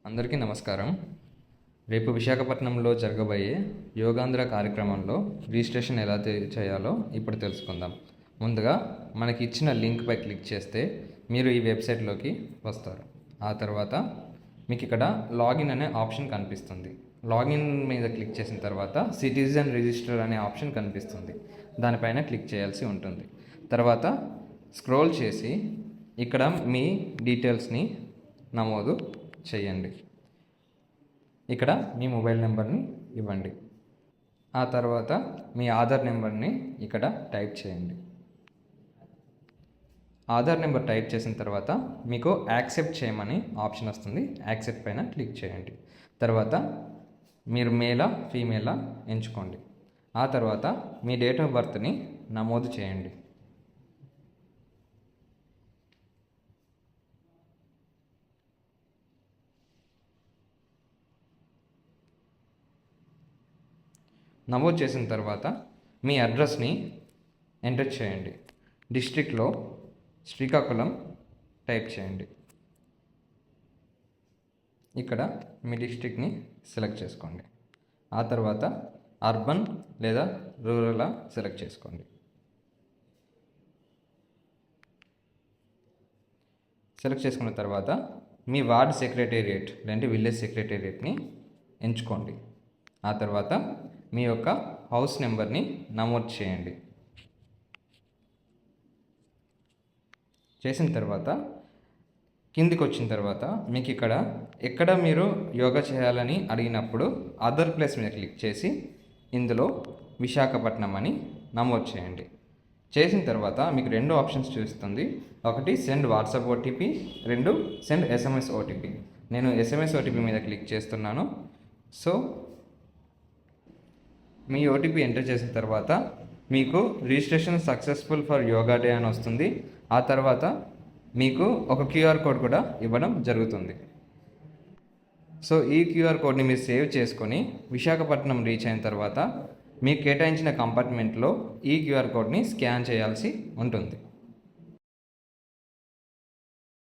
అందరికీ నమస్కారం. రేపు విశాఖపట్నంలో జరగబోయే యోగాంధ్ర కార్యక్రమంలో రిజిస్ట్రేషన్ ఎలా చేయాలో ఇప్పుడు తెలుసుకుందాం. ముందుగా మనకి ఇచ్చిన లింక్పై క్లిక్ చేస్తే మీరు ఈ వెబ్సైట్లోకి వస్తారు. ఆ తర్వాత మీకు ఇక్కడ లాగిన్ అనే ఆప్షన్ కనిపిస్తుంది. లాగిన్ మీద క్లిక్ చేసిన తర్వాత సిటిజన్ రిజిస్టర్ అనే ఆప్షన్ కనిపిస్తుంది. దానిపైన క్లిక్ చేయాల్సి ఉంటుంది. తర్వాత స్క్రోల్ చేసి ఇక్కడ మీ డీటెయిల్స్ని నమోదు చేయండి. ఇక్కడ మీ మొబైల్ నెంబర్ని ఇవ్వండి. ఆ తర్వాత మీ ఆధార్ నెంబర్ని ఇక్కడ టైప్ చేయండి. ఆధార్ నెంబర్ టైప్ చేసిన తర్వాత మీకు యాక్సెప్ట్ చేయమని ఆప్షన్ వస్తుంది. యాక్సెప్ట్ పైన క్లిక్ చేయండి. తర్వాత మీరు మేలా ఫీమేలా ఎంచుకోండి. ఆ తర్వాత మీ డేట్ ఆఫ్ బర్త్ని నమోదు చేయండి. నమోదు చేసిన తర్వాత మీ అడ్రస్ని ఎంటర్ చేయండి. డిస్ట్రిక్ట్లో శ్రీకాకుళం టైప్ చేయండి. ఇక్కడ మీ డిస్ట్రిక్ట్ని సెలెక్ట్ చేసుకోండి. ఆ తర్వాత అర్బన్ లేదా రూరల్ సెలెక్ట్ చేసుకోండి. సెలెక్ట్ చేసుకున్న తర్వాత మీ వార్డ్ సెక్రటేరియట్ లేదంటే విలేజ్ సెక్రటేరియట్ని ఎంచుకోండి. ఆ తర్వాత మీ యొక్క హౌస్ నెంబర్ని నమోదు చేయండి. చేసిన తర్వాత కిందికి వచ్చిన తర్వాత మీకు ఎక్కడ మీరు యోగా చేయాలని అడిగినప్పుడు అదర్ ప్లేస్ మీద క్లిక్ చేసి ఇందులో విశాఖపట్నం అని నమోదు చేయండి. చేసిన తర్వాత మీకు 2 ఆప్షన్స్ చూస్తుంది. ఒకటి send WhatsApp OTP, 2 send SMS OTP. నేను ఎస్ఎంఎస్ ఓటీపీ మీద క్లిక్ చేస్తున్నాను. సో మీ ఓటీపీ ఎంటర్ చేసిన తర్వాత మీకు registration successful for yoga day అని వస్తుంది. ఆ తర్వాత మీకు ఒక క్యూఆర్ కోడ్ కూడా ఇవ్వడం జరుగుతుంది. సో ఈ క్యూఆర్ కోడ్ని మీరు సేవ్ చేసుకొని విశాఖపట్నం రీచ్ అయిన తర్వాత మీకు కేటాయించిన కంపార్ట్మెంట్లో ఈ క్యూఆర్ కోడ్ని స్కాన్ చేయాల్సి ఉంటుంది.